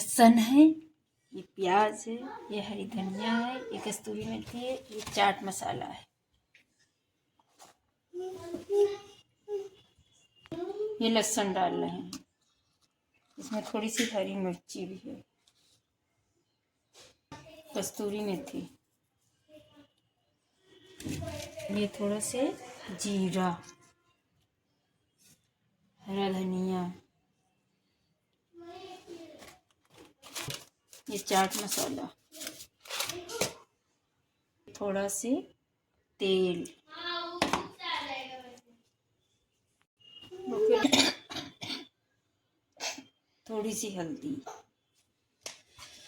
लहसुन है, ये प्याज है, ये हरी धनिया है, ये कस्तूरी मेथी है, ये चाट मसाला है, ये लहसुन डाल रहे हैं, इसमें थोड़ी सी हरी मिर्ची भी है, कस्तूरी मेथी, ये थोड़ा से जीरा, हरा धनिया, ये चाट मसाला, थोड़ा से तेल, थोड़ी सी हल्दी।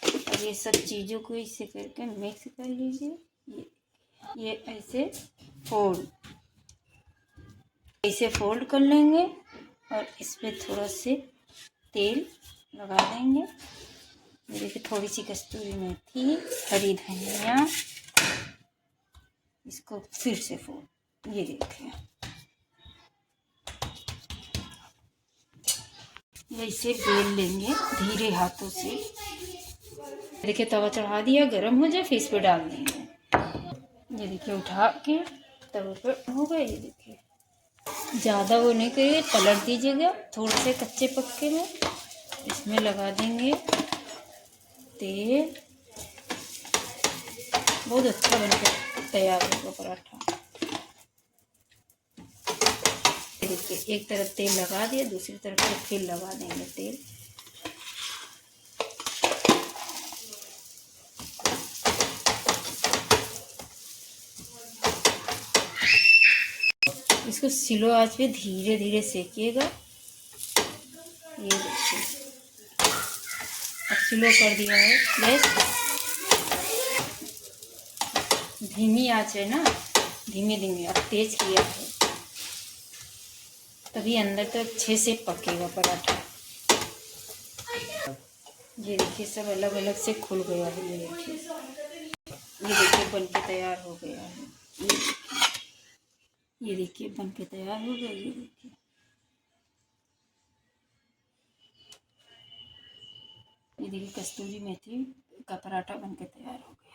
अब ये सब चीज़ों को इसे करके मिक्स कर लीजिए। ये ऐसे फोल्ड कर लेंगे और इस पर थोड़ा से तेल लगा देंगे। ये देखिए थोड़ी सी कस्तूरी मेथी, हरी धनिया, इसको फिर से फोल्ड, ये देखिए ऐसे बेल लेंगे धीरे हाथों से। देखिए तवा चढ़ा दिया, गरम हो जाए फिर इस पर डाल देंगे। ये देखिए उठा के तवे पर हो गए। ये देखिए ज़्यादा वो नहीं करिए, पलट दीजिएगा थोड़े से कच्चे पक्के में। इसमें लगा देंगे तेल, बहुत अच्छा बनकर तैयार होगा पराठा। देखिए एक तरफ तेल लगा दिया, दूसरी तरफ से फिर लगा देंगे तेल। इसको स्लो आंच पे धीरे धीरे सेकिएगा। ये देखिए अब स्लो कर दिया है गैस, धीमी आंच है ना, धीमे धीमे अब तेज किया है, तभी अंदर तक अच्छे से पकेगा पराठा। ये देखिए सब अलग अलग से खुल गया है। ये देखिए बन के तैयार हो गया है। ये देखिए बन के तैयार हो गया। ये देखिए कस्तूरी मेथी का पराठा बन के तैयार हो गया।